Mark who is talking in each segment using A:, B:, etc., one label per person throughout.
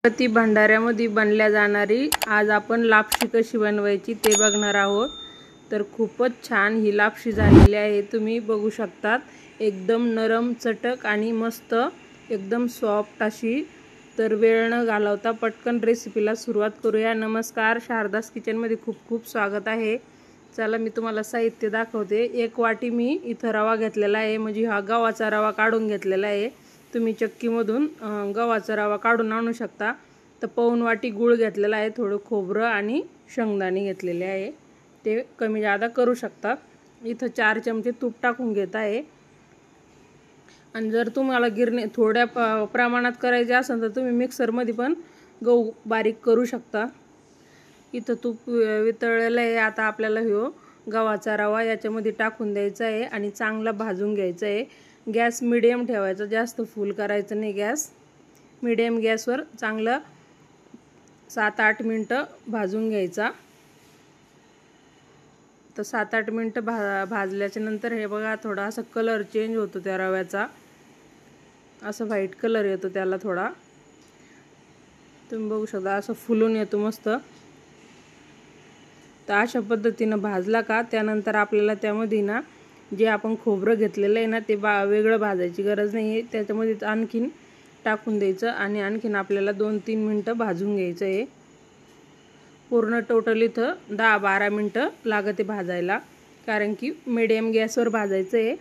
A: गणपती भंडाऱ्यामध्ये बनल्या जाणारी आज आपण लापशी कशी बनवायची ते बघणार आहोत। तर खूपच छान ही लापशी झालेली आहे, तुम्ही बघू शकतात। एकदम नरम चटक आणि मस्त एकदम सॉफ्ट अशी। तर वेळ न घालवता पटकन रेसिपीला सुरुवात करूया। नमस्कार, शारदास किचन मध्ये खूप खूप स्वागत आहे। चला मी तुम्हाला साहित्य दाखवते। एक वाटी मी इथं रवा घेतलेला आहे, म्हणजे हा गव्हाचा रवा काढून घेतलेला आहे। तुम्ही चक्कीमधून गव्हाचा रवा काढून आणू शकता। तर पाऊण वाटी गूळ घेतलेला आहे, थोडं खोबरं आणि शेंगदाणे घेतलेले आहे, ते कमी जादा करू शकता। इथं 4 चमचे तूप टाकून घेत आहे। आणि जर तुम्हाला गिरणी थोड्या प्रमाणात करायचे असेल तर तुम्ही मिक्सर मध्ये पण गहू बारीक करू शकता। इथं तूप वितळलेलं आहे। आता आपल्याला ह्यो गव्हाचा रवा याच्यामध्ये टाकून द्यायचा आहे आणि चांगला भाजून घ्यायचा आहे। गॅस मीडियम ठेवायचा, जास्त फुल करायचं नाही। गॅस मीडियम गॅसवर चांगलं 7-8 मिनिटं भाजून घ्यायचा। तर 7-8 मिनिटं भाजल्याच्या नंतर हे बघा थोडा असा कलर चेंज होतो त्या रव्याचा, असं व्हाईट कलर येतो त्याला थोडा, तुम्ही बघू शकता असं फुलून येतो मस्त। तर अशा पद्धतीनं भाजला का त्यानंतर आपल्याला त्यामध्ये ना जे आपण खोबरं घेतलेलं आहे ना ते वेगळं भाजायची गरज नाही आहे, त्याच्यामध्ये आणखीन टाकून द्यायचं आणि आणखीन आपल्याला 2-3 मिनिटं भाजून घ्यायचं आहे। पूर्ण टोटल इथं 10-12 मिनिटं लागते भाजायला, कारण की मीडियम गॅसवर भाजायचं आहे।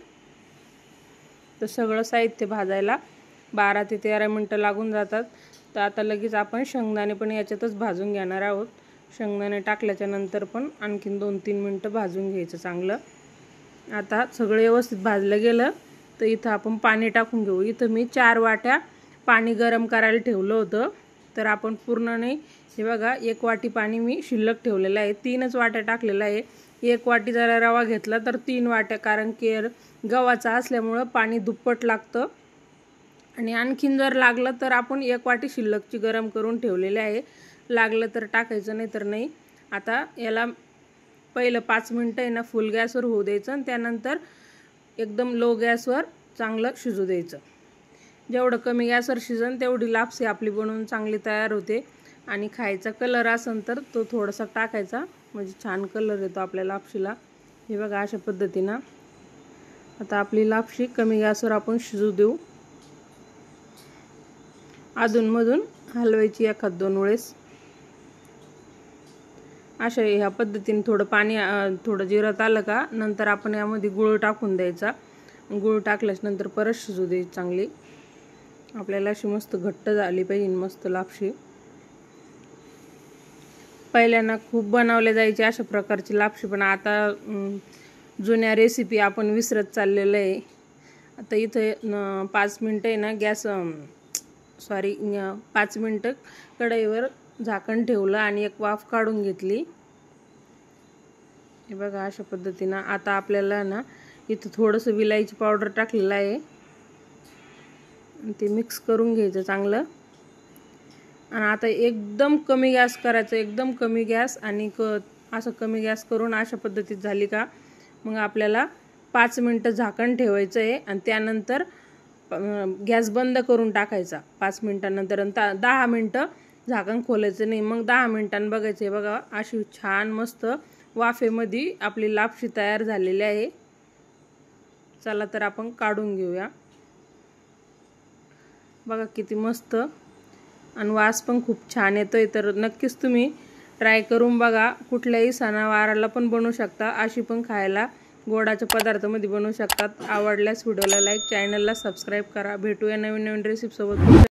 A: तर सगळं साहित्य भाजायला 12 ते 13 मिनिटं लागून जातात। तर आता लगेच आपण शेंगदाणे पण याच्यातच भाजून घेणार आहोत। शेंगदाणे टाकल्याच्या नंतर पण आणखीन 2-3 मिनिटं भाजून घ्यायचं चांगलं। आता सगळं व्यवस्थित भाजलं गेलं तर इथं आपण पाणी टाकून घेऊ। इथं मी 4 वाट्या पाणी गरम करायला ठेवलं होतं। तर आपण पूर्ण नाही, हे बघा 1 वाटी पाणी मी शिल्लक ठेवलेलं आहे, 3च वाट्या टाकलेलं आहे। 1 वाटी जर रवा घेतला तर 3 वाट्या, कारण की गव्हाचा असल्यामुळं पाणी दुप्पट लागतं। आणि आणखीन जर लागलं तर आपण 1 वाटी शिल्लकची गरम करून ठेवलेली आहे, लागलं तर टाकायचं नाही तर नाही। आता याला पहिलं 5 मिनिटं आहे ना फुल गॅसवर होऊ द्यायचं आणि त्यानंतर एकदम लो गॅसवर चांगलं शिजू द्यायचं। जेवढं कमी गॅसवर शिजन तेवढी लापशी आपली बनवून चांगली तयार होते। आणि खायचा कलर असेल तर तो थोडासा टाकायचा, म्हणजे छान कलर येतो आपल्या लापशीला। हे बघा अशा पद्धतीनं आता आपली लापशी कमी गॅसवर आपण शिजू देऊ। अधूनमधून हलवायची 1-2 वेळेस। अशा ह्या पद्धतीने थोडं पाणी थोडं जिरत आलं का नंतर आपण यामध्ये गूळ टाकून द्यायचा। गूळ टाकल्यानंतर परत शिजू द्यायची चांगली। आपल्याला अशी मस्त घट्ट झाली पाहिजे मस्त लापशी। पहिल्यांदा खूप बनवले जायचे अशा प्रकारची लापशी, पण आता जुन्या रेसिपी आपण विसरत चाललेलं आहे। आता इथं 5 मिनिटं आहे ना 5 मिनिटं कढईवर झाकण ठेवलं आणि एक वाफ काढून घेतली। हे बघा अशा पद्धतीनं आता आपल्याला ना इथं थोडंसं विलायची पावडर टाकलेलं आहे, ते मिक्स करून घ्यायचं चांगलं। आणि आता एकदम कमी गॅस करायचं, एकदम कमी गॅस, आणि असं कमी गॅस करून अशा पद्धतीत झाली का मग आपल्याला 5 मिनिटं झाकण ठेवायचं आहे आणि त्यानंतर गॅस बंद करून टाकायचा 5 मिनिटांनंतर। 10 मिनिटं झाकण खोलायचं नाही, मग 10 मिनिटांनी बघायचं आहे। बघा अशी छान मस्त वाफेमध्ये आपली लापशी तयार झालेली आहे। चला तर आपण काढून घेऊया। बघा किती मस्त, आणि वास पण खूप छान येतोय। तर नक्कीच तुम्ही ट्राय करून बघा, कुठल्याही सणावाराला पण बनवू शकता, अशी पण खायला गोडाच्या पदार्थामध्ये बनवू शकतात। आवडल्यास व्हिडिओला लाईक, चॅनलला सबस्क्राईब करा। भेटूया नवीन नवीन रेसिपी सोबत।